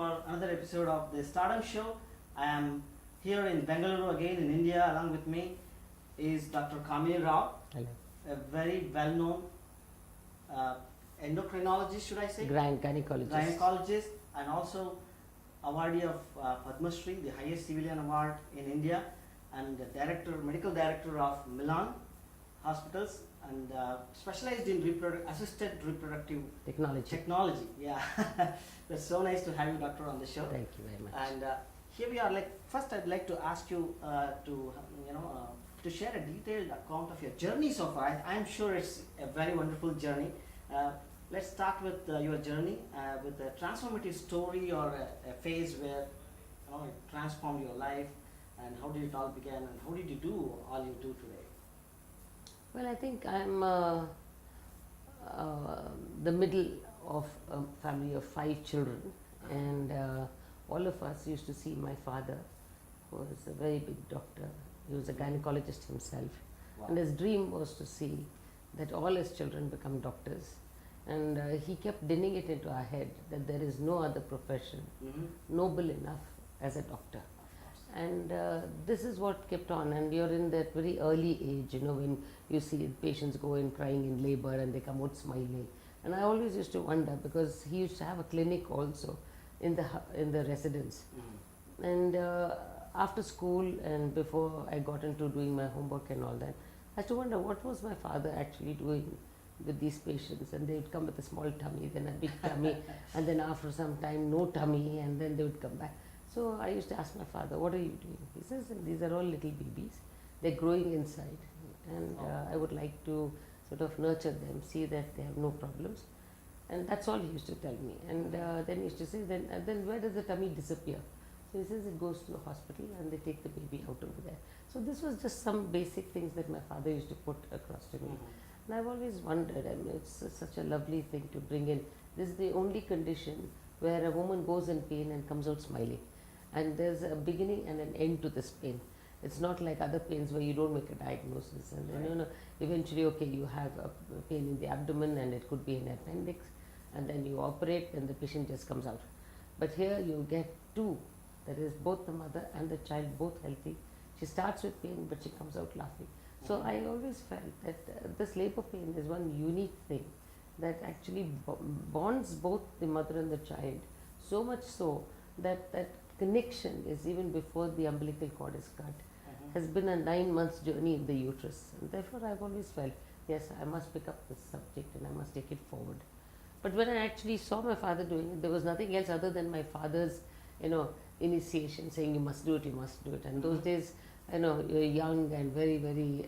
for another episode of the Stardom show. I am here in Bengaluru again in India. Along with me is Dr. Kamini Rao, Hello. a very well-known endocrinologist, should I say? Gynecologist. And also awardee of Padma Shri, the highest civilian award in India, and the medical director of Milann hospitals, and specialized in assisted reproductive technology. Yeah, that's so nice to have you, doctor, on the show. Thank you very much. And here we are. First, I'd like to ask you to share a detailed account of your journey so far. I'm sure it's a very wonderful journey. Let's start with your journey with a transformative story or a phase where it transformed your life, and how did it all begin, and how did you do all you do today? Well, I think I'm the middle of a family of 5 children, and all of us used to see my father, who was a very big doctor. He was a gynecologist himself. Wow. And his dream was to see that all his children become doctors. And he kept dinning it into our head that there is no other profession noble enough as a doctor. And this is what kept on, and you're in that very early age, when you see patients go in crying in labor and they come out smiling. And I always used to wonder, because he used to have a clinic also in the residence. And after school and before I got into doing my homework and all that, I used to wonder what was my father actually doing with these patients. And they would come with a small tummy, then a big tummy, and then after some time no tummy, and then they would come back. So I used to ask my father, what are you doing? He says, these are all little babies. They're growing inside, and I would like to sort of nurture them, see that they have no problems. And that's all he used to tell me. And then he used to say, then where does the tummy disappear? So he says it goes to the hospital and they take the baby out over there. So this was just some basic things that my father used to put across to me. And I've always wondered, it's such a lovely thing to bring in. This is the only condition where a woman goes in pain and comes out smiling. And there's a beginning and an end to this pain. It's not like other pains where you don't make a diagnosis, and then eventually you have a pain in the abdomen and it could be an appendix, and then you operate and the patient just comes out. But here you get 2, that is both the mother and the child both healthy. She starts with pain but she comes out laughing. So I always felt that this labor pain is one unique thing that actually bonds both the mother and the child, so much so that connection is even before the umbilical cord is cut. Has been a 9 months journey in the uterus, and therefore I've always felt, yes, I must pick up this subject and I must take it forward. But when I actually saw my father doing it, there was nothing else other than my father's initiation, saying you must do it, you must do it. And those days, you're young and very, very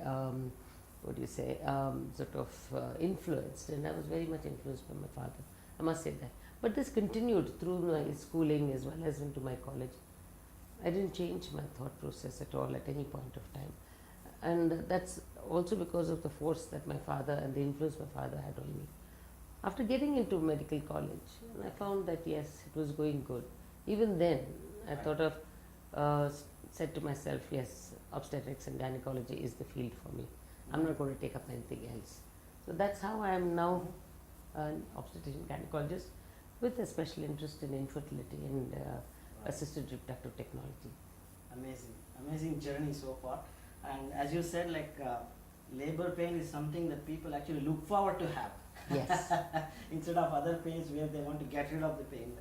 influenced, and I was very much influenced by my father, I must say that. But this continued through my schooling as well as into my college. I didn't change my thought process at all at any point of time. And that's also because of the force that my father and the influence my father had on me. After getting into medical college, I found that yes, it was going good. Even then, I thought of, said to myself, yes, obstetrics and gynecology is the field for me. I'm not going to take up anything else. So that's how I am now an obstetrician gynecologist with a special interest in infertility and assisted reproductive technology. Amazing journey so far. And as you said, labor pain is something that people actually look forward to have. Yes. Instead of other pains where they want to get rid of the pain.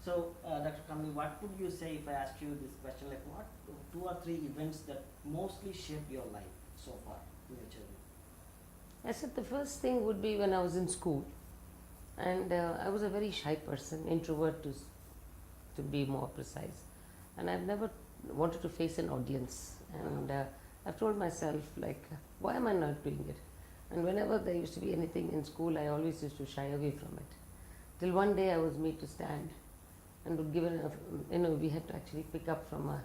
So, Dr. Kamini, what would you say if I ask you this question? What 2 or 3 events that mostly shaped your life so far in your journey? I said the first thing would be when I was in school, and I was a very shy person, introvert to be more precise, and I've never wanted to face an audience, and I've told myself why am I not doing it? And whenever there used to be anything in school, I always used to shy away from it, till one day I was made to stand and would give we had to actually pick up from a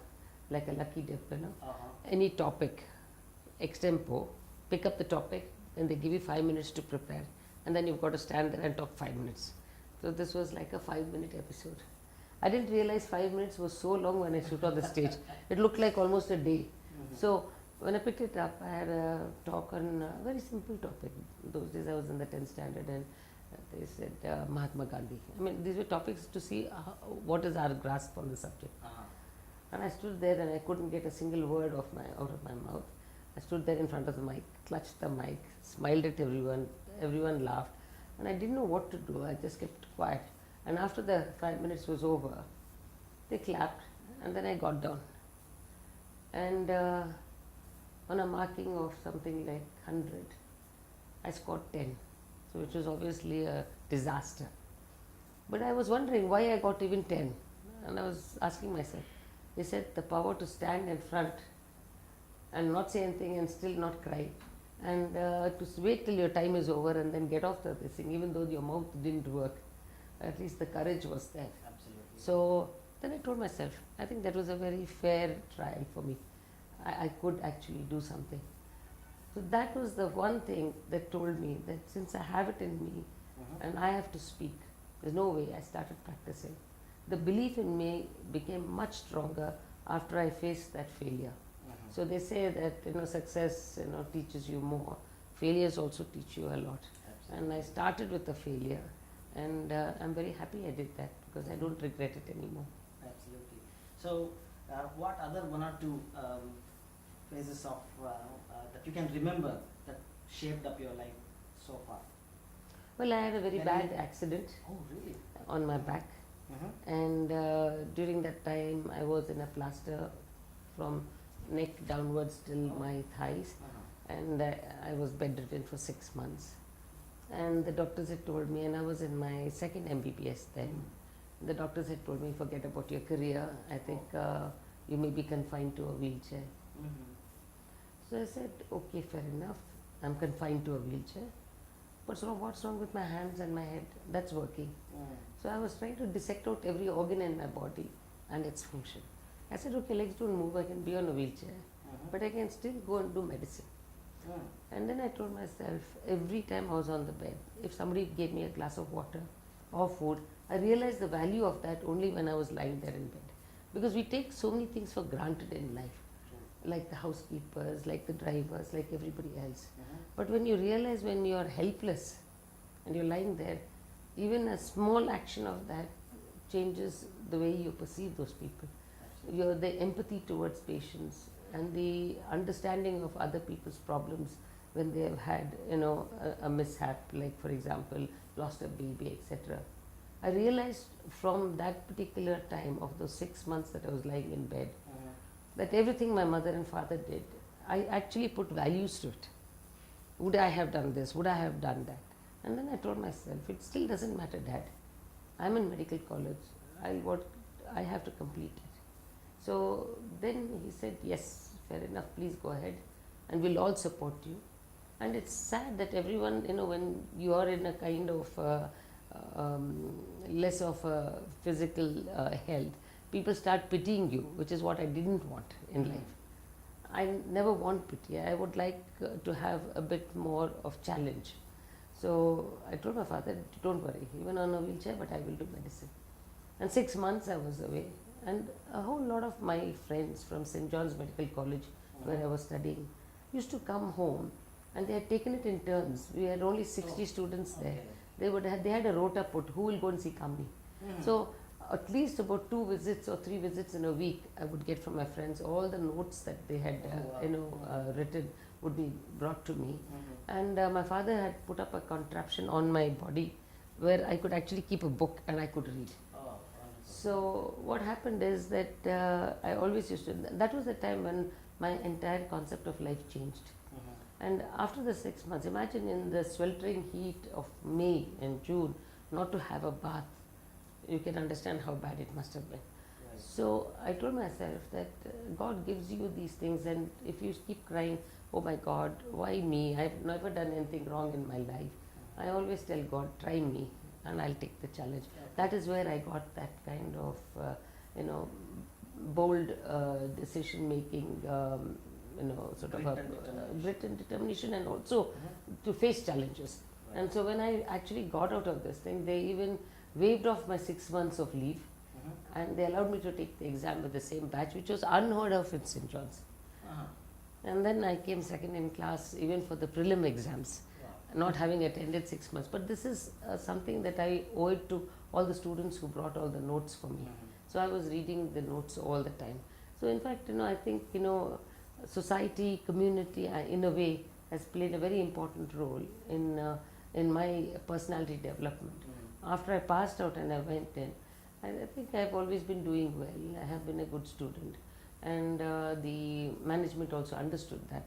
lucky dip, any topic extempo, pick up the topic, and they give you 5 minutes to prepare, and then you've got to stand there and talk 5 minutes. So this was like a 5-minute episode. I didn't realize 5 minutes was so long when I stood on the stage. It looked like almost a day. So when I picked it up, I had a talk on a very simple topic. Those days I was in the 10th standard, and They said Mahatma Gandhi. I mean, these were topics to see what is our grasp on the subject. And I stood there and I couldn't get a single word out of my mouth. I stood there in front of the mic, clutched the mic, smiled at everyone. Everyone laughed, and I didn't know what to do. I just kept quiet. And after the 5 minutes was over, they clapped, and then I got down. And on a marking of something like 100, I scored 10, so which was obviously a disaster. But I was wondering why I got even 10, and I was asking myself. They said the power to stand in front and not say anything and still not cry, and to wait till your time is over and then get off the this thing, even though your mouth didn't work. At least the courage was there. Absolutely. So then I told myself, I think that was a very fair trial for me. I could actually do something. So that was the one thing that told me that since I have it in me and I have to speak, there's no way. I started practicing. The belief in me became much stronger after I faced that failure. So they say that success teaches you more. Failures also teach you a lot. Absolutely. And I started with a failure, and I'm very happy I did that because I don't regret it anymore. Absolutely. So, what other one or two phases of that you can remember that shaped up your life so far? Well, I had a very bad accident Oh, really? on my back, and during that time I was in a plaster from neck downwards till my thighs, and I was bedridden for 6 months. And the doctors had told me, and I was in my second MBBS then, the doctors had told me, forget about your career, I think you may be confined to a wheelchair. So I said, okay, fair enough, I'm confined to a wheelchair, but so what's wrong with my hands and my head? That's working. So I was trying to dissect out every organ in my body and its function. I said, okay, legs don't move, I can be on a wheelchair, but I can still go and do medicine. And then I told myself, every time I was on the bed, if somebody gave me a glass of water or food, I realized the value of that only when I was lying there in bed. Because we take so many things for granted in life, like the housekeepers, like the drivers, like everybody else. But when you realize when you are helpless and you're lying there, even a small action of that changes the way you perceive those people. The empathy towards patients and the understanding of other people's problems when they have had a mishap, like for example lost a baby, etc. I realized from that particular time of those 6 months that I was lying in bed that everything my mother and father did, I actually put values to it. Would I have done this? Would I have done that? And then I told myself, it still doesn't matter, Dad. I'm in medical college. I have to complete it. So then he said, yes, fair enough, please go ahead and we'll all support you. And it's sad that everyone, when you are in a kind of less of a physical health, people start pitying you, which is what I didn't want in life. I never want pity. I would like to have a bit more of challenge. So I told my father, don't worry, even on a wheelchair, but I will do medicine. And 6 months I was away. And a whole lot of my friends from St. John's Medical College, where I was studying, used to come home, and they had taken it in turns. We had only 60 students there. They had a rota put, who will go and see Kamini. So at least about 2 visits or 3 visits in a week I would get from my friends. All the notes that they had written would be brought to me. And my father had put up a contraption on my body where I could actually keep a book and I could read. So what happened is that I always used to, that was the time when my entire concept of life changed. And after the 6 months, imagine in the sweltering heat of May and June, not to have a bath, you can understand how bad it must have been. Right. So I told myself that God gives you these things, and if you keep crying, oh my God, why me? I've never done anything wrong in my life. I always tell God, try me and I'll take the challenge. That is where I got that kind of, bold decision making, sort of a grit and determination, and also to face challenges. Right. And so when I actually got out of this thing, they even waived off my 6 months of leave, and they allowed me to take the exam with the same batch, which was unheard of in St. John's. And then I came second in class even for the prelim exams. not having attended 6 months. But this is something that I owe it to all the students who brought all the notes for me. So I was reading the notes all the time. So in fact, I think, society, community, in a way, has played a very important role in my personality development. After I passed out and I went in, I think I've always been doing well. I have been a good student, and the management also understood that.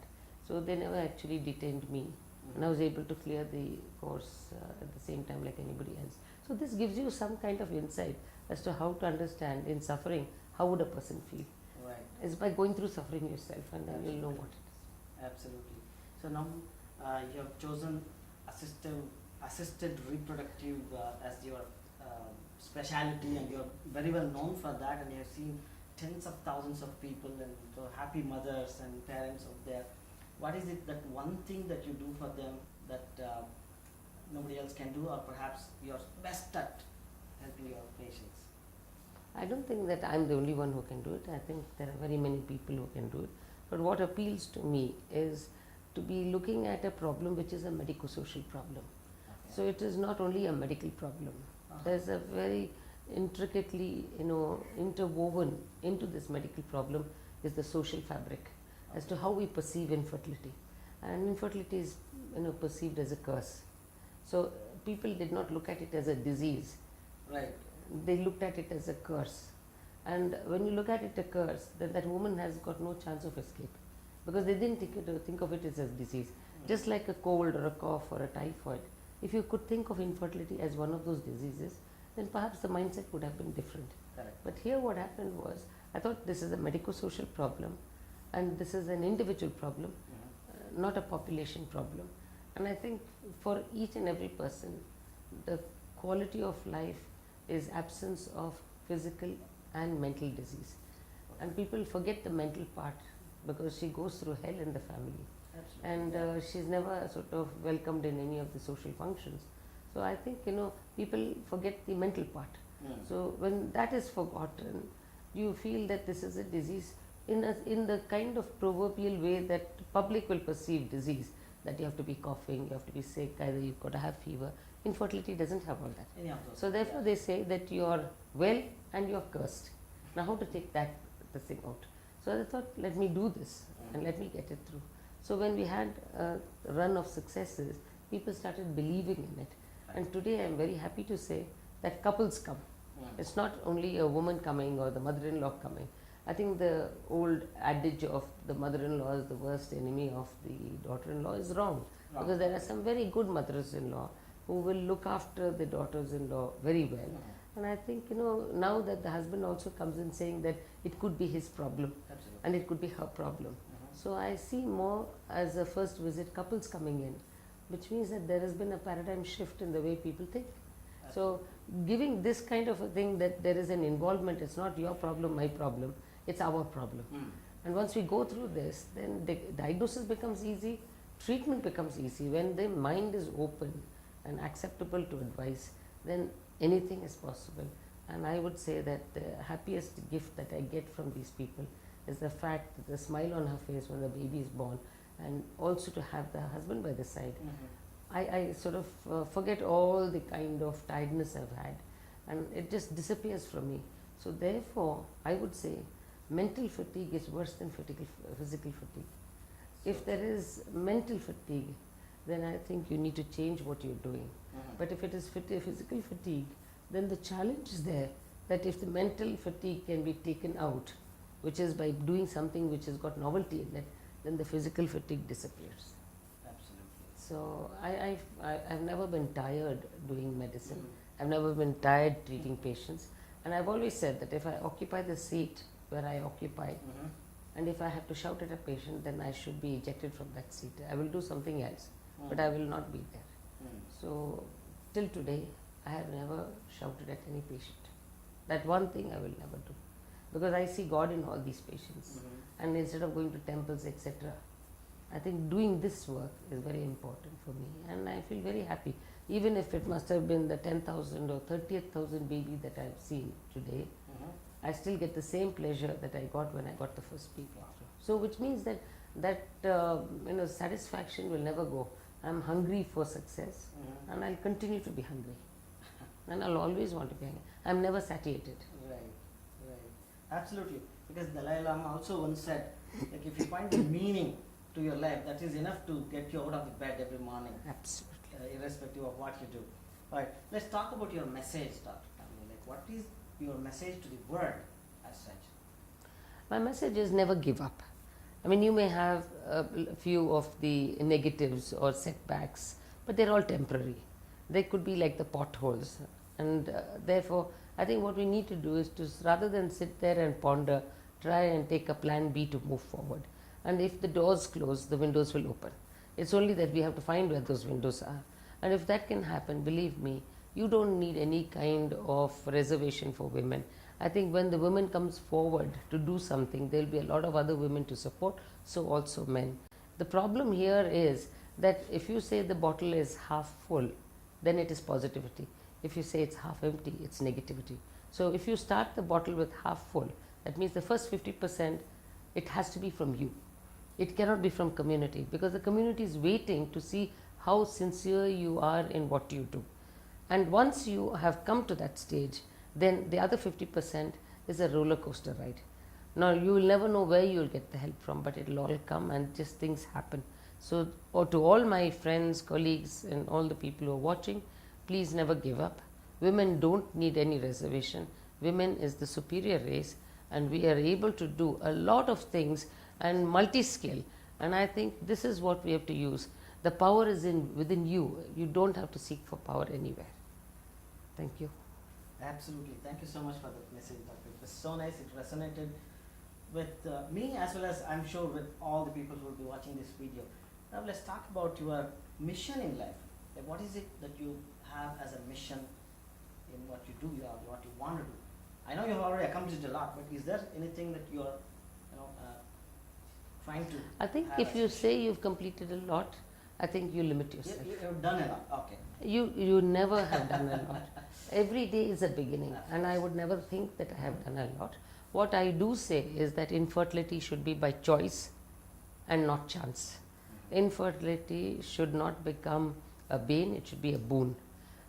So they never actually detained me, and I was able to clear the course at the same time like anybody else. So this gives you some kind of insight as to how to understand in suffering how would a person feel. Right. It's by going through suffering yourself, and then you'll know what it is. Absolutely. So now you have chosen assisted reproductive as your specialty, and you're very well known for that, and you have seen tens of thousands of people and so happy mothers and parents out there. What is it, that one thing that you do for them that nobody else can do, or perhaps you're best at helping your patients? I don't think that I'm the only one who can do it. I think there are very many people who can do it. But what appeals to me is to be looking at a problem which is a medico-social problem. Okay. So it is not only a medical problem. There's a very intricately, interwoven into this medical problem is the social fabric as to how we perceive infertility. And infertility is, perceived as a curse. So people did not look at it as a disease. Right. They looked at it as a curse. And when you look at it a curse, then that woman has got no chance of escape, because they didn't think of it as a disease. Just like a cold or a cough or a typhoid, if you could think of infertility as one of those diseases, then perhaps the mindset would have been different. Correct. But here what happened was, I thought this is a medico-social problem, and this is an individual problem, not a population problem. And I think for each and every person, the quality of life is absence of physical and mental disease. And people forget the mental part because she goes through hell in the family. Absolutely. And she's never sort of welcomed in any of the social functions. So I think, people forget the mental part. So when that is forgotten, you feel that this is a disease in the kind of proverbial way that the public will perceive disease, that you have to be coughing, you have to be sick, either you've got to have fever. Infertility doesn't have all that. Any of those. So therefore they say that you are well and you are cursed. Now how to take the thing out? So I thought, let me do this and let me get it through. So when we had a run of successes, people started believing in it. And today I am very happy to say that couples come. It's not only a woman coming or the mother-in-law coming. I think the old adage of the mother-in-law is the worst enemy of the daughter-in-law is wrong. Because there are some very good mothers-in-law who will look after the daughters-in-law very well. And I think, now that the husband also comes in saying that it could be his problem. Absolutely. And it could be her problem. So I see more as a first visit couples coming in, which means that there has been a paradigm shift in the way people think. So giving this kind of a thing, that there is an involvement, it's not your problem, my problem, it's our problem. And once we go through this, then the diagnosis becomes easy, treatment becomes easy. When the mind is open and acceptable to advice, then anything is possible. And I would say that the happiest gift that I get from these people is the fact that the smile on her face when the baby is born, and also to have the husband by the side. I sort of forget all the kind of tiredness I've had, and it just disappears from me. So therefore, I would say mental fatigue is worse than physical fatigue. If there is mental fatigue, then I think you need to change what you're doing. But if it is physical fatigue, then the challenge is there, that if the mental fatigue can be taken out, which is by doing something which has got novelty in it, then the physical fatigue disappears. Absolutely. So I've never been tired doing medicine. I've never been tired treating patients. And I've always said that if I occupy the seat where I occupy, and if I have to shout at a patient, then I should be ejected from that seat. I will do something else, but I will not be there. So till today, I have never shouted at any patient. That one thing I will never do, because I see God in all these patients. And instead of going to temples, etc., I think doing this work is very important for me, and I feel very happy. Even if it must have been the 10,000 or 30,000 baby that I have seen today, I still get the same pleasure that I got when I got the first baby. So which means that satisfaction will never go. I'm hungry for success, and I'll continue to be hungry. And I'll always want to be hungry. I'm never satiated. Right, right. Absolutely. Because Dalai Lama also once said, like, if you find the meaning to your life, that is enough to get you out of the bed every morning, Absolutely. irrespective of what you do. All right. Let's talk about your message, Dr. Kamini. Like, what is your message to the world as such? My message is never give up. I mean, you may have a few of the negatives or setbacks, but they're all temporary. They could be like the potholes. And therefore, I think what we need to do is to, rather than sit there and ponder, try and take a plan B to move forward. And if the doors close, the windows will open. It's only that we have to find where those windows are. And if that can happen, believe me, you don't need any kind of reservation for women. I think when the woman comes forward to do something, there will be a lot of other women to support, so also men. The problem here is that if you say the bottle is half full, then it is positivity. If you say it's half empty, it's negativity. So if you start the bottle with half full, that means the first 50%, it has to be from you. It cannot be from community, because the community is waiting to see how sincere you are in what you do. And once you have come to that stage, then the other 50% is a roller coaster ride. Now, you will never know where you will get the help from, but it will all come and just things happen. So, or to all my friends, colleagues, and all the people who are watching, please never give up. Women don't need any reservation. Women is the superior race, and we are able to do a lot of things and multi-scale. And I think this is what we have to use. The power is within you. You don't have to seek for power anywhere. Thank you. Absolutely. Thank you so much for that message, Doctor. It was so nice. It resonated with me, as well as I'm sure with all the people who will be watching this video. Now let's talk about your mission in life. Like, what is it that you have as a mission in what you do, what you want to do? I know you have already accomplished a lot, but is there anything that you're trying to? I think if you say you've completed a lot, I think you limit yourself. You've done a lot. Okay. You never have done a lot. Every day is a beginning, and I would never think that I have done a lot. What I do say is that infertility should be by choice and not chance. Infertility should not become a bane, it should be a boon.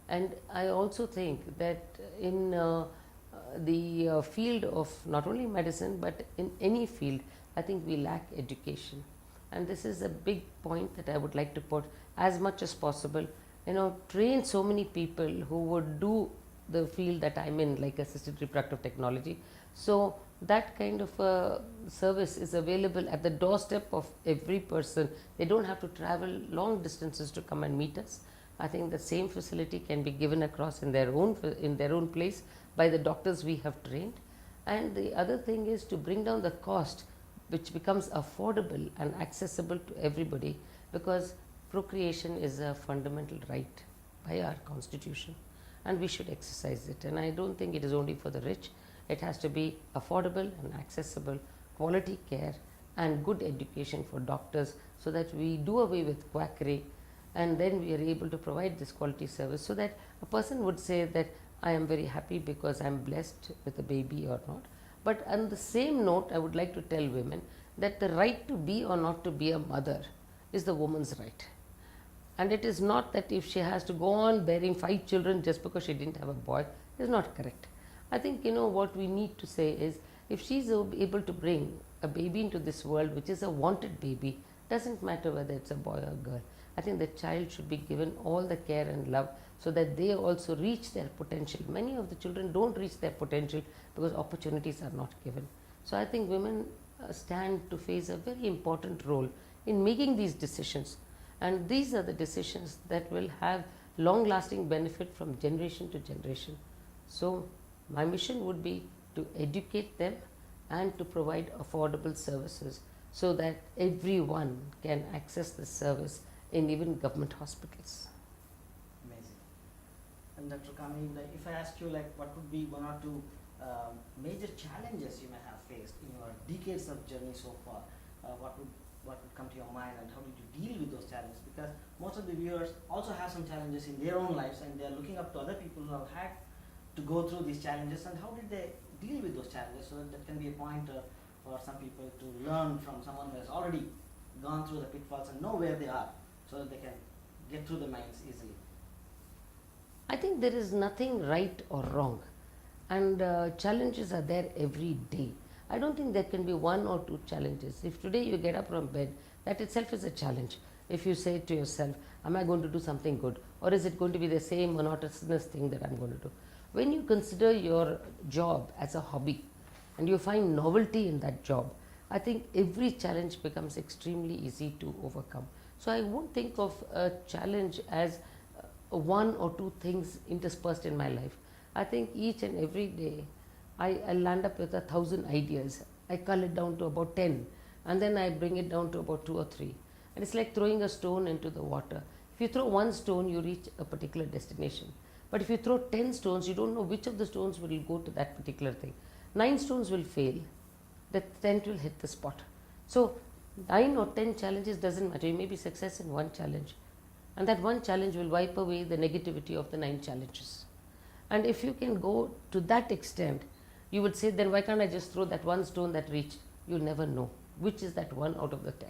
And I also think that in the field of not only medicine but in any field, I think we lack education. And this is a big point that I would like to put as much as possible. Train so many people who would do the field that I'm in, like assisted reproductive technology. So that kind of a service is available at the doorstep of every person. They don't have to travel long distances to come and meet us. I think the same facility can be given across in their own place by the doctors we have trained. And the other thing is to bring down the cost, which becomes affordable and accessible to everybody, because procreation is a fundamental right by our constitution, and we should exercise it. And I don't think it is only for the rich. It has to be affordable and accessible, quality care and good education for doctors, so that we do away with quackery, and then we are able to provide this quality service, so that a person would say that I am very happy because I am blessed with a baby or not. But on the same note, I would like to tell women that the right to be or not to be a mother is the woman's right. And it is not that if she has to go on bearing 5 children just because she didn't have a boy, is not correct. I think what we need to say is, if she is able to bring a baby into this world, which is a wanted baby, doesn't matter whether it's a boy or a girl. I think the child should be given all the care and love, so that they also reach their potential. Many of the children don't reach their potential because opportunities are not given. So I think women stand to face a very important role in making these decisions. And these are the decisions that will have long-lasting benefit from generation to generation. So my mission would be to educate them and to provide affordable services, so that everyone can access this service in even government hospitals. Amazing. And Dr. Kamini, if I ask you, what would be one or two major challenges you may have faced in your decades of journey so far, what would come to your mind, and how did you deal with those challenges? Because most of the viewers also have some challenges in their own lives, and they are looking up to other people who have had to go through these challenges, and how did they deal with those challenges, so that can be a pointer for some people to learn from someone who has already gone through the pitfalls and know where they are, so that they can get through the nines easily? I think there is nothing right or wrong, and challenges are there every day. I don't think there can be one or two challenges. If today you get up from bed, that itself is a challenge. If you say to yourself, am I going to do something good, or is it going to be the same monotonous thing that I'm going to do? When you consider your job as a hobby and you find novelty in that job, I think every challenge becomes extremely easy to overcome. So I won't think of a challenge as one or two things interspersed in my life. I think each and every day I land up with 1,000 ideas. I cull it down to about 10, and then I bring it down to about 2 or 3. And it's like throwing a stone into the water. If you throw one stone, you reach a particular destination. But if you throw 10 stones, you don't know which of the stones will go to that particular thing. 9 stones will fail, the 10th will hit the spot. So 9 or 10 challenges doesn't matter. You may be success in one challenge, and that one challenge will wipe away the negativity of the 9 challenges. And if you can go to that extent, you would say, then why can't I just throw that one stone that reached? You'll never know which is that one out of the 10.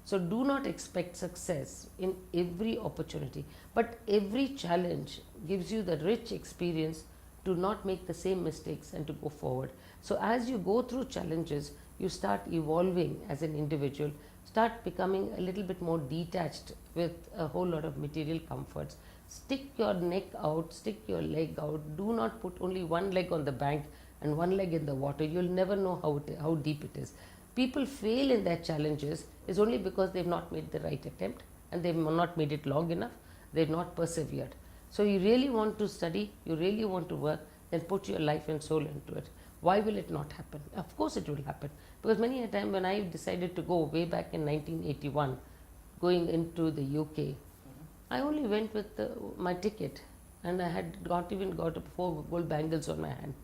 So do not expect success in every opportunity, but every challenge gives you the rich experience to not make the same mistakes and to go forward. So as you go through challenges, you start evolving as an individual, start becoming a little bit more detached with a whole lot of material comforts. Stick your neck out, stick your leg out. Do not put only one leg on the bank and one leg in the water. You'll never know how deep it is. People fail in their challenges is only because they've not made the right attempt, and they've not made it long enough. They've not persevered. So you really want to study, you really want to work, then put your life and soul into it. Why will it not happen? Of course it will happen. Because many a time when I decided to go way back in 1981, going into the UK, I only went with my ticket, and I had not even got 4 gold bangles on my hand.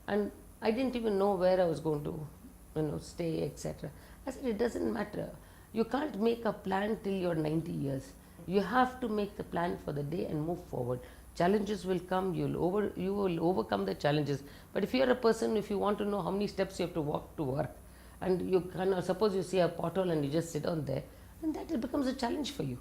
And I didn't even know where I was going to stay, etc. I said, it doesn't matter. You can't make a plan till you're 90 years. You have to make the plan for the day and move forward. Challenges will come, you will overcome the challenges. But if you're a person, if you want to know how many steps you have to walk to work, and you cannot, suppose you see a pothole and you just sit on there, then that it becomes a challenge for you.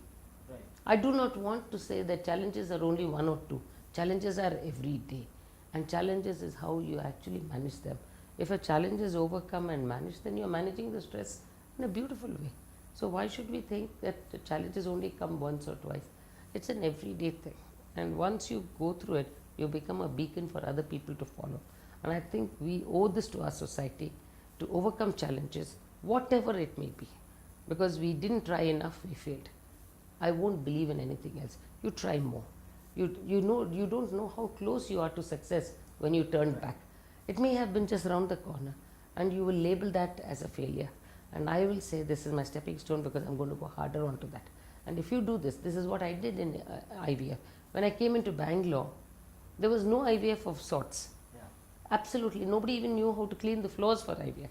Right. I do not want to say that challenges are only 1 or 2. Challenges are every day. And challenges is how you actually manage them. If a challenge is overcome and managed, then you're managing the stress in a beautiful way. So why should we think that the challenges only come once or twice? It's an everyday thing. And once you go through it, you become a beacon for other people to follow. And I think we owe this to our society to overcome challenges, whatever it may be. Because we didn't try enough, we failed. I won't believe in anything else. You try more. You don't know how close you are to success when you turn back. It may have been just around the corner, and you will label that as a failure. And I will say this is my stepping stone because I'm going to go harder onto that. And if you do this is what I did in IVF. When I came into Bangalore, there was no IVF of sorts. Yeah. Absolutely. Nobody even knew how to clean the floors for IVF.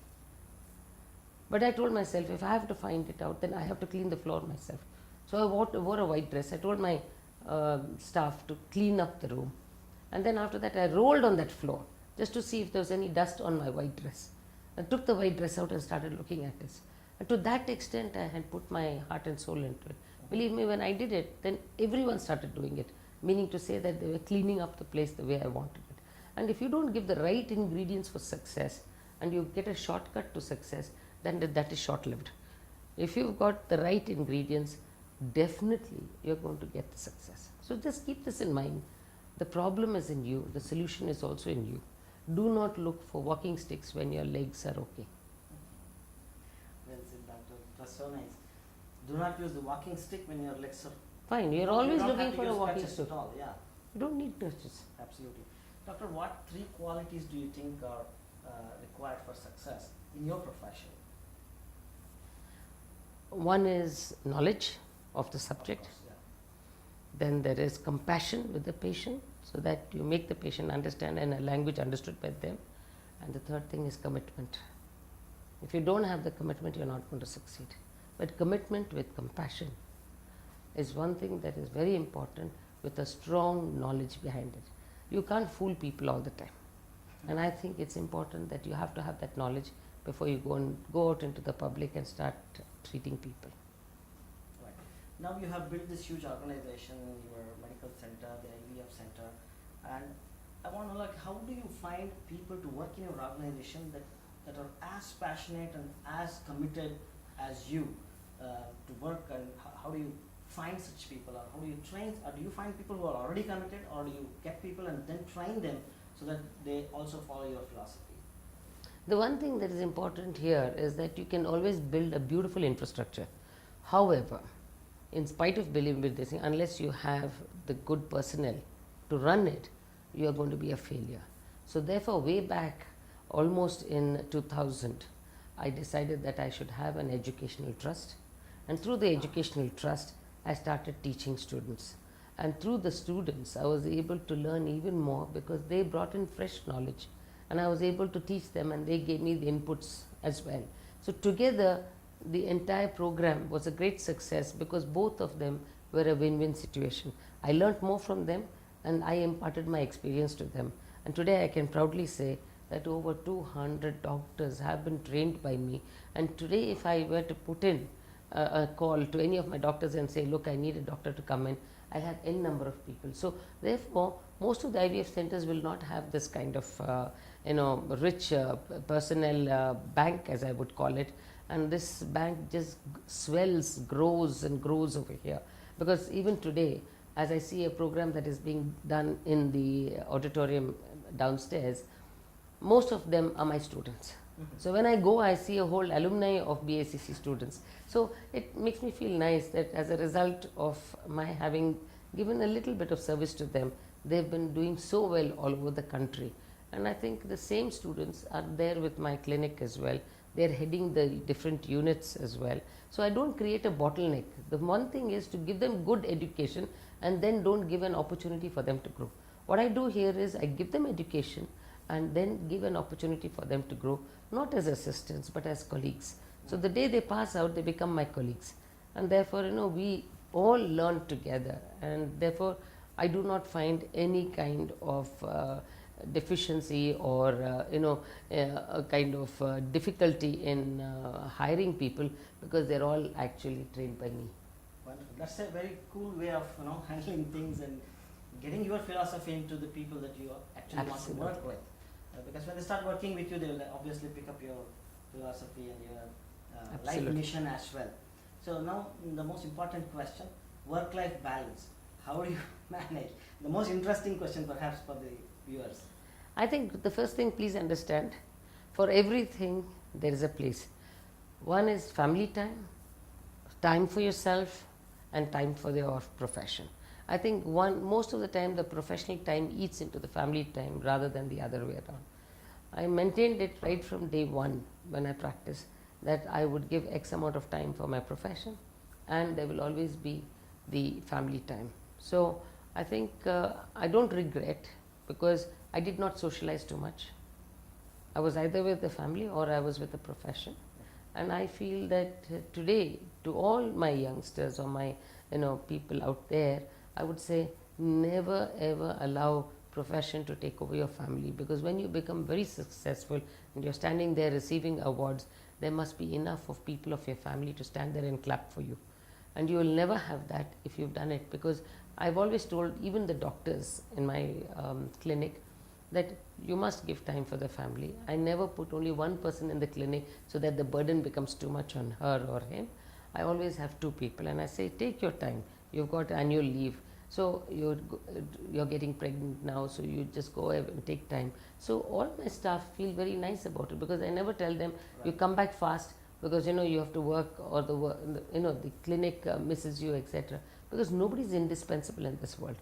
But I told myself, if I have to find it out, then I have to clean the floor myself. So I wore a white dress. I told my staff to clean up the room. And then after that, I rolled on that floor just to see if there was any dust on my white dress. I took the white dress out and started looking at this. And to that extent, I had put my heart and soul into it. Believe me, when I did it, then everyone started doing it, meaning to say that they were cleaning up the place the way I wanted it. And if you don't give the right ingredients for success and you get a shortcut to success, then that is short-lived. If you've got the right ingredients, definitely you're going to get the success. So just keep this in mind. The problem is in you. The solution is also in you. Do not look for walking sticks when your legs are okay. Well said, doctor. That's so nice. Do not use the walking stick when your legs are... Fine, you're You always don't looking have to for a use walking crutches stick. at all. Yeah, You don't need crutches. absolutely. Doctor, what 3 qualities do you think are required for success in your profession? One is knowledge of the subject. Of course, yeah. Then there is compassion with the patient, so that you make the patient understand in a language understood by them. And the third thing is commitment. If you don't have the commitment, you're not going to succeed. But commitment with compassion is one thing that is very important, with a strong knowledge behind it. You can't fool people all the time. And I think it's important that you have to have that knowledge before you go out into the public and start treating people. Right. Now you have built this huge organization, your medical center, the IVF center, and I want to know, like, how do you find people to work in your organization that are as passionate and as committed as you to work, and how do you find such people, or how do you train, or do you find people who are already committed, or do you get people and then train them so that they also follow your philosophy? The one thing that is important here is that you can always build a beautiful infrastructure. However, in spite of building this thing, unless you have the good personnel to run it, you are going to be a failure. So therefore, way back almost in 2000, I decided that I should have an educational trust, and through the educational trust I started teaching students, and through the students I was able to learn even more because they brought in fresh knowledge and I was able to teach them and they gave me the inputs as well. So together the entire program was a great success because both of them were a win-win situation. I learnt more from them and I imparted my experience to them, and today I can proudly say that over 200 doctors have been trained by me, and today if I were to put in a call to any of my doctors and say, look, I need a doctor to come in, I'll have n number of people. So therefore most of the IVF centers will not have this kind of rich personnel bank, as I would call it, and this bank just swells, grows and grows over here, because even today as I see a program that is being done in the auditorium downstairs, most of them are my students. So when I go, I see a whole alumni of BACC students. So it makes me feel nice that as a result of my having given a little bit of service to them, they've been doing so well all over the country. And I think the same students are there with my clinic as well. They're heading the different units as well. So I don't create a bottleneck. The one thing is to give them good education and then don't give an opportunity for them to grow. What I do here is I give them education and then give an opportunity for them to grow, not as assistants but as colleagues. So the day they pass out, they become my colleagues, and therefore we all learn together, and therefore I do not find any kind of deficiency or a kind of difficulty in hiring people, because they're all actually trained by me. Wonderful. That's a very cool way of handling things and getting your philosophy into the people that you actually Absolutely. want to work with. Because when they start working with you, they will obviously pick up your philosophy and your life Absolutely. mission as well. So now the most important question, work-life balance. How do you manage? The most interesting question perhaps for the viewers. I think the first thing, please understand, for everything there is a place. One is family time, time for yourself, and time for your profession. I think most of the time the professional time eats into the family time rather than the other way around. I maintained it right from day one when I practiced, that I would give X amount of time for my profession and there will always be the family time. So I think I don't regret, because I did not socialize too much. I was either with the family or I was with the profession. And I feel that today, to all my youngsters or my people out there, I would say never ever allow profession to take over your family, because when you become very successful and you're standing there receiving awards, there must be enough of people of your family to stand there and clap for you. And you will never have that if you've done it, because I've always told even the doctors in my clinic that you must give time for the family. I never put only one person in the clinic so that the burden becomes too much on her or him. I always have two people, and I say, take your time. You've got annual leave, so you're getting pregnant now, so you just go ahead and take time. So all my staff feel very nice about it, because I never tell them, you come back fast because you have to work, or the clinic misses you, etc. Because nobody is indispensable in this world,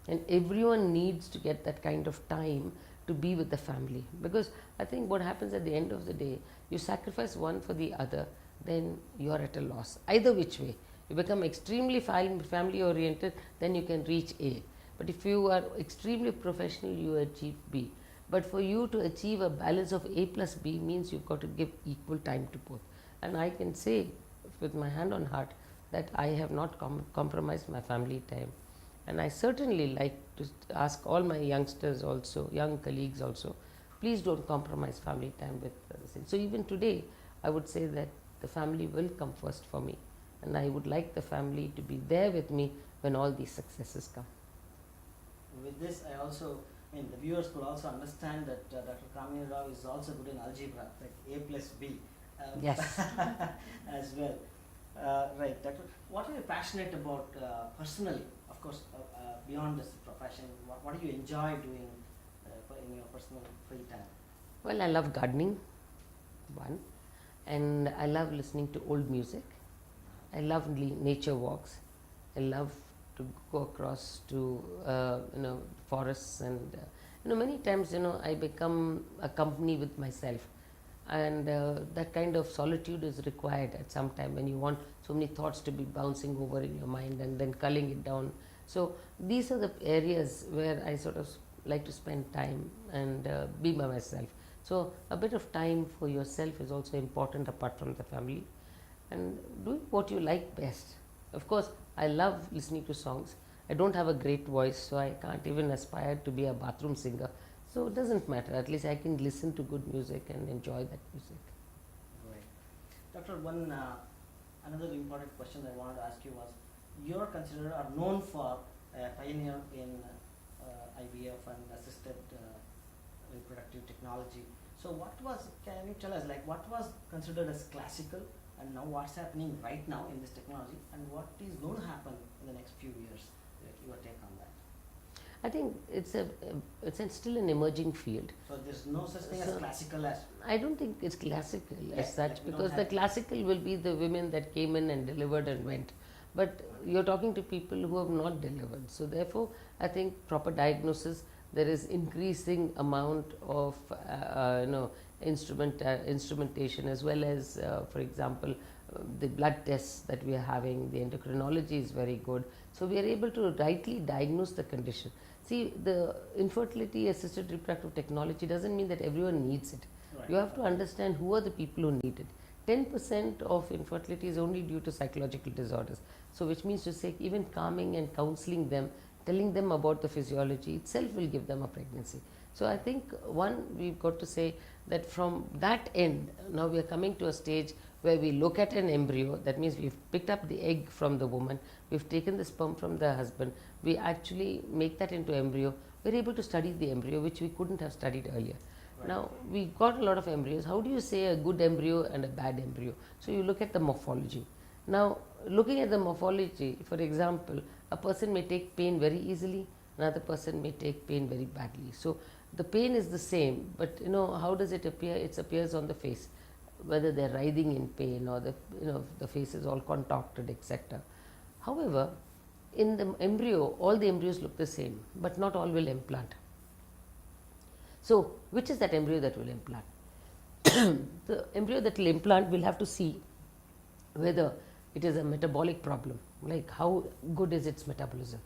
and everyone needs to get that kind of time to be with the family. Because I think what happens at the end of the day, you sacrifice one for the other, then you are at a loss. Either which way, you become extremely family oriented, then you can reach A. But if you are extremely professional, you achieve B. But for you to achieve a balance of A plus B means you've got to give equal time to both. And I can say with my hand on heart that I have not compromised my family time. And I certainly like to ask all my youngsters also, young colleagues also, please don't compromise family time with this. So even today, I would say that the family will come first for me, and I would like the family to be there with me when all these successes come. With this, I also, the viewers could also understand that Dr. Kamini Rao is also good in algebra, like A plus B. Yes. As well. Right, Doctor. What are you passionate about personally? Of course, beyond this profession, what do you enjoy doing in your personal free time? Well, I love gardening, one, and I love listening to old music. I love nature walks. I love to go across to forests, and many times I become a company with myself, and that kind of solitude is required at some time when you want so many thoughts to be bouncing over in your mind and then culling it down. So these are the areas where I sort of like to spend time and be by myself. So a bit of time for yourself is also important apart from the family, and doing what you like best. Of course, I love listening to songs. I don't have a great voice, so I can't even aspire to be a bathroom singer. So it doesn't matter. At least I can listen to good music and enjoy that music. Right. Doctor, another important question I wanted to ask you was, you're considered or known for a pioneer in IVF and assisted reproductive technology. So can you tell us, like, what was considered as classical, and now what's happening right now in this technology, and what is going to happen in the next few years? Your take on that? I think it's still an emerging field. So there's no such thing as classical as? I don't think it's classical as such, like because the classical will be the women that came in and delivered and went. But you're talking to people who have not delivered. So therefore, I think proper diagnosis, there is increasing amount of instrumentation, as well as, for example, the blood tests that we are having, the endocrinology is very good. So we are able to rightly diagnose the condition. See, the infertility assisted reproductive technology doesn't mean that everyone needs it. Right. You have to understand who are the people who need it. 10% of infertility is only due to psychological disorders. So which means to say, even calming and counseling them, telling them about the physiology itself will give them a pregnancy. So I think, one, we've got to say that from that end, now we are coming to a stage where we look at an embryo. That means we've picked up the egg from the woman, we've taken the sperm from the husband, we actually make that into embryo. We're able to study the embryo, which we couldn't have studied earlier. Right. Now, we got a lot of embryos. How do you say a good embryo and a bad embryo? So you look at the morphology. Now, looking at the morphology, for example, a person may take pain very easily, another person may take pain very badly. So the pain is the same, but how does it appear? It appears on the face, whether they're writhing in pain or the face is all contorted, etc. However, in the embryo, all the embryos look the same, but not all will implant. So which is that embryo that will implant? The embryo that will implant, will have to see whether it is a metabolic problem, like how good is its metabolism.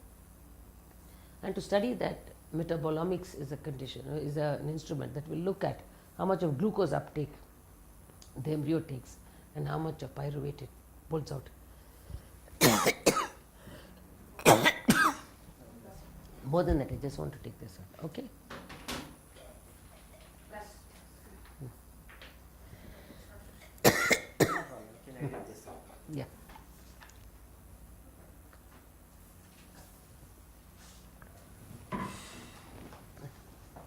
And to study that, metabolomics is a condition, is an instrument that will look at how much of glucose uptake the embryo takes and how much of pyruvate it pulls out. More than that, I just want to take this out. Okay. Can I read this out? Yeah.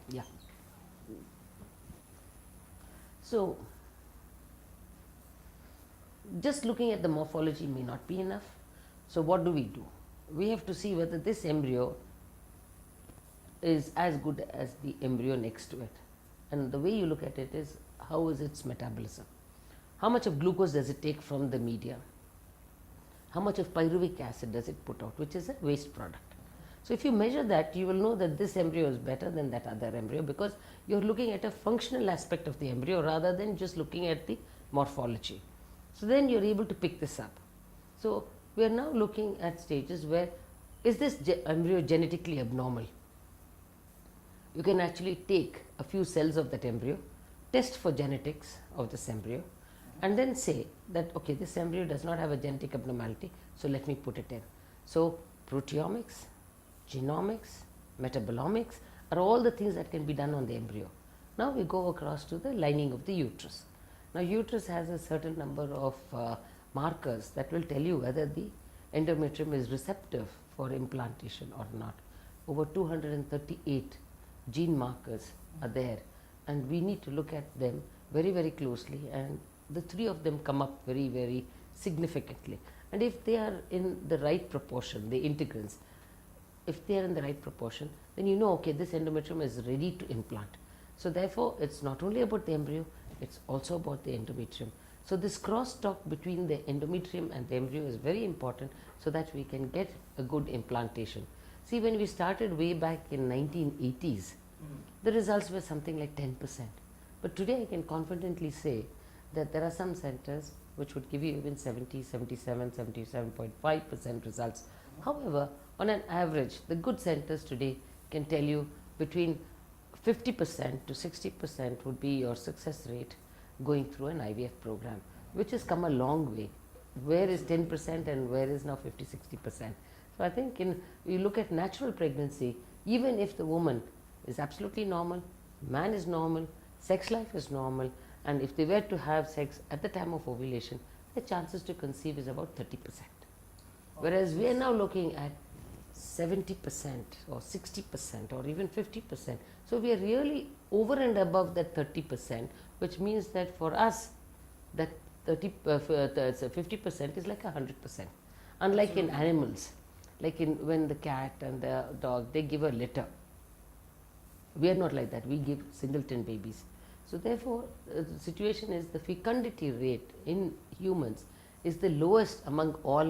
Yeah. So, just looking at the morphology may not be enough. So what do? We have to see whether this embryo is as good as the embryo next to it. And the way you look at it is, how is its metabolism? How much of glucose does it take from the media? How much of pyruvic acid does it put out, which is a waste product? So if you measure that, you will know that this embryo is better than that other embryo, because you are looking at a functional aspect of the embryo rather than just looking at the morphology. So then you are able to pick this up. So we are now looking at stages where, is this embryo genetically abnormal? You can actually take a few cells of that embryo, test for genetics of this embryo, and then say that, okay, this embryo does not have a genetic abnormality, so let me put it in. So proteomics, genomics, metabolomics are all the things that can be done on the embryo. Now we go across to the lining of the uterus. Now uterus has a certain number of markers that will tell you whether the endometrium is receptive for implantation or not. Over 238 gene markers are there, and we need to look at them very, very closely, and the 3 of them come up very, very significantly. And if they are in the right proportion, the integrants, if they are in the right proportion, then you know, okay, this endometrium is ready to implant. So therefore, it's not only about the embryo, it's also about the endometrium. So this crosstalk between the endometrium and the embryo is very important, so that we can get a good implantation. See, when we started way back in 1980s, the results were something like 10%. But today I can confidently say that there are some centers which would give you even 70, 77, 77.5% results. However, on an average, the good centers today can tell you between 50% to 60% would be your success rate going through an IVF program, which has come a long way. Where is 10% and where is now 50, 60%? So I think you look at natural pregnancy, even if the woman is absolutely normal, man is normal, sex life is normal, and if they were to have sex at the time of ovulation, the chances to conceive is about 30%. Whereas we are now looking at 70% or 60% or even 50%. So we are really over and above that 30%, which means that for us, that 50% is like 100%. Unlike in animals, like when the cat and the dog, they give a litter. We are not like that. We give singleton babies. So therefore, the situation is the fecundity rate in humans is the lowest among all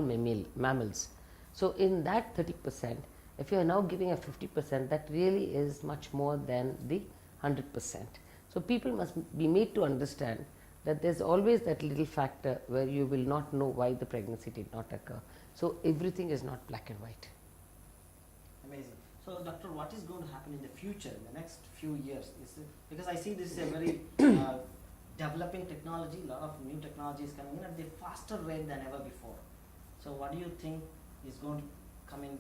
mammals. So in that 30%, if you are now giving a 50%, that really is much more than the 100%. So people must be made to understand that there's always that little factor where you will not know why the pregnancy did not occur. So everything is not black and white. Amazing. So, doctor, what is going to happen in the future, in the next few years? Because I see this is a very developing technology, a lot of new technology is coming in at a faster rate than ever before. So, what do you think is going to come in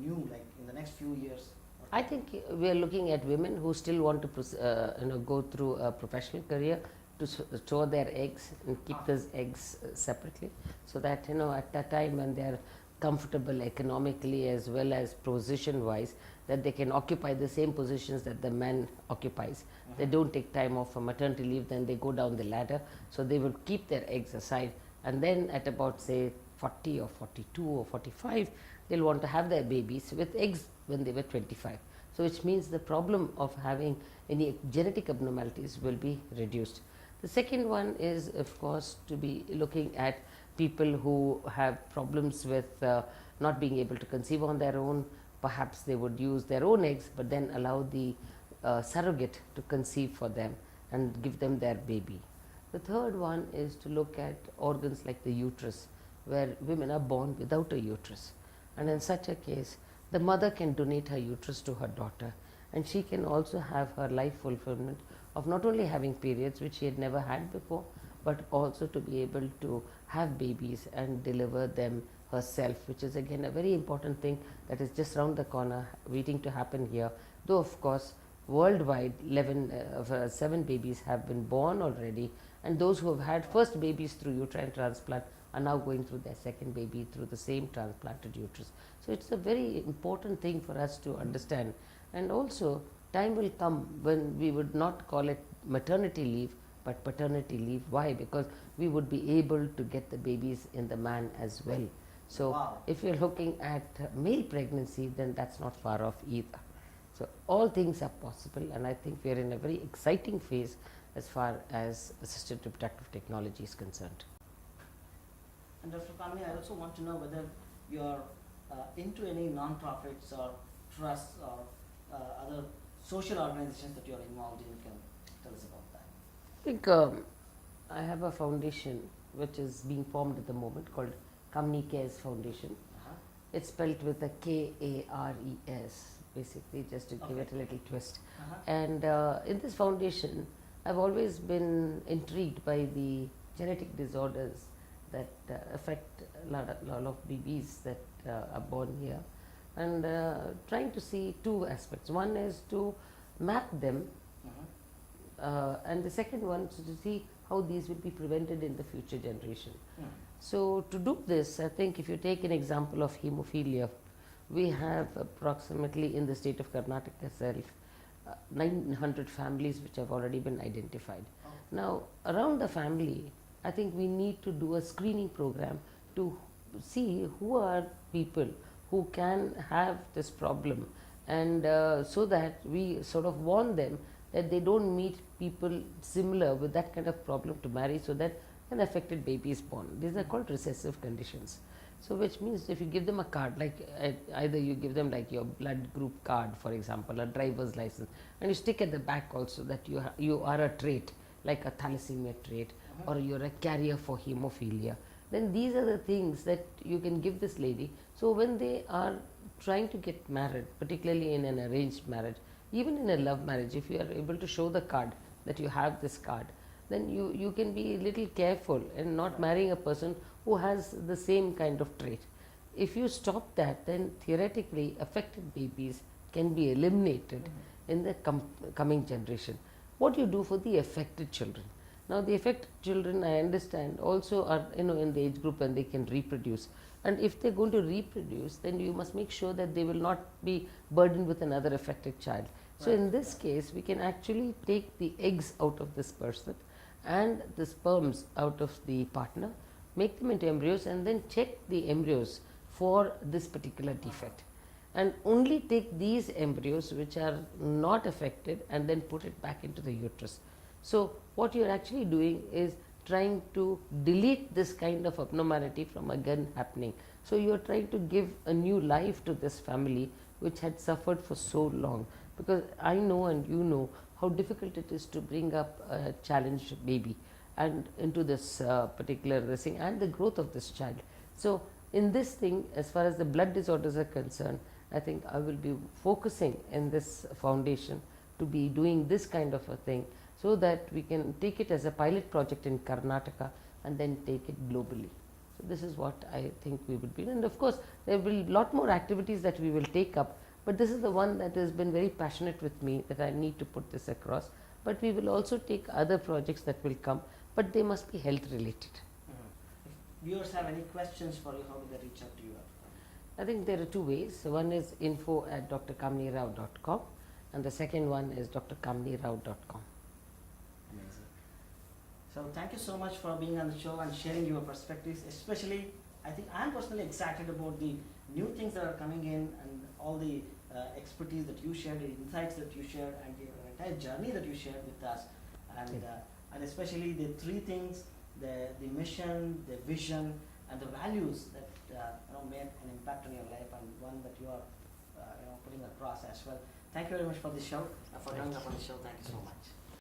new, like in the next few years? I think we are looking at women who still want to go through a professional career to store their eggs and keep those eggs separately, so that at that time when they are comfortable economically as well as position wise, that they can occupy the same positions that the man occupies. They don't take time off for maternity leave, then they go down the ladder. So they will keep their eggs aside, and then at about say 40 or 42 or 45, they'll want to have their babies with eggs when they were 25. So which means the problem of having any genetic abnormalities will be reduced. The second one is, of course, to be looking at people who have problems with not being able to conceive on their own. Perhaps they would use their own eggs, but then allow the surrogate to conceive for them and give them their baby. The third one is to look at organs like the uterus, where women are born without a uterus, and in such a case the mother can donate her uterus to her daughter, and she can also have her life fulfillment of not only having periods, which she had never had before, but also to be able to have babies and deliver them herself, which is again a very important thing that is just round the corner waiting to happen here. Though of course worldwide 7 babies have been born already, and those who have had first babies through uterine transplant are now going through their second baby through the same transplanted uterus. So it's a very important thing for us to understand, and also time will come when we would not call it maternity leave but paternity leave. Why? Because we would be able to get the babies in the man as well. So wow. If you're looking at male pregnancy, then that's not far off either. So all things are possible, and I think we are in a very exciting phase as far as assisted reproductive technology is concerned. And Dr. Kamini, I also want to know whether you're into any non-profits or trusts or other social organizations that you're involved in. Can tell us about that. I think I have a foundation which is being formed at the moment called Kamini Cares Foundation. It's spelled with a K-A-R-E-S, basically, just to give it a little twist. And in this foundation, I've always been intrigued by the genetic disorders that affect a lot of babies that are born here, and trying to see two aspects. One is to map them, and the second one is to see how these will be prevented in the future generation. Mm. So to do this, I think if you take an example of hemophilia, we have approximately in the state of Karnataka itself 900 families which have already been identified. Oh. Now around the family, I think we need to do a screening program to see who are people who can have this problem, and so that we sort of warn them that they don't meet people similar with that kind of problem to marry, so that an affected baby is born. These are called recessive conditions. So which means if you give them a card, like either you give them like your blood group card, for example, a driver's license, and you stick at the back also that you are a trait, like a thalassemia trait, or you're a carrier for hemophilia, then these are the things that you can give this lady. So when they are trying to get married, particularly in an arranged marriage, even in a love marriage, if you are able to show the card that you have this card, then you can be a little careful and not marrying a person who has the same kind of trait. If you stop that, then theoretically affected babies can be eliminated in the coming generation. What do you do for the affected children? Now the affected children, I understand, also are in the age group when they can reproduce. And if they're going to reproduce, then you must make sure that they will not be burdened with another affected child. So in this case, we can actually take the eggs out of this person and the sperms out of the partner, make them into embryos, and then check the embryos for this particular defect, and only take these embryos which are not affected and then put it back into the uterus. So what you are actually doing is trying to delete this kind of abnormality from again happening. So you are trying to give a new life to this family which had suffered for so long, because I know and you know how difficult it is to bring up a challenged baby and into this particular thing and the growth of this child. So in this thing, as far as the blood disorders are concerned, I think I will be focusing in this foundation to be doing this kind of a thing, so that we can take it as a pilot project in Karnataka and then take it globally. So this is what I think we would be doing. And of course, there will be a lot more activities that we will take up, but this is the one that has been very passionate with me, that I need to put this across. But we will also take other projects that will come, but they must be health related. If viewers have any questions for you, how do they reach out to you? I think there are two ways. One is info@drkaminirao.com, and the second one is drkaminirao.com. Amazing. So thank you so much for being on the show and sharing your perspectives. Especially, I think I'm personally excited about the new things that are coming in, and all the expertise that you shared, the insights that you shared, and your entire journey that you shared with us. And especially the three things: the mission, the vision, and the values that made an impact on your life, and one that you are putting across as well. Thank you very much for the show, for coming up on the show. Thank you so much.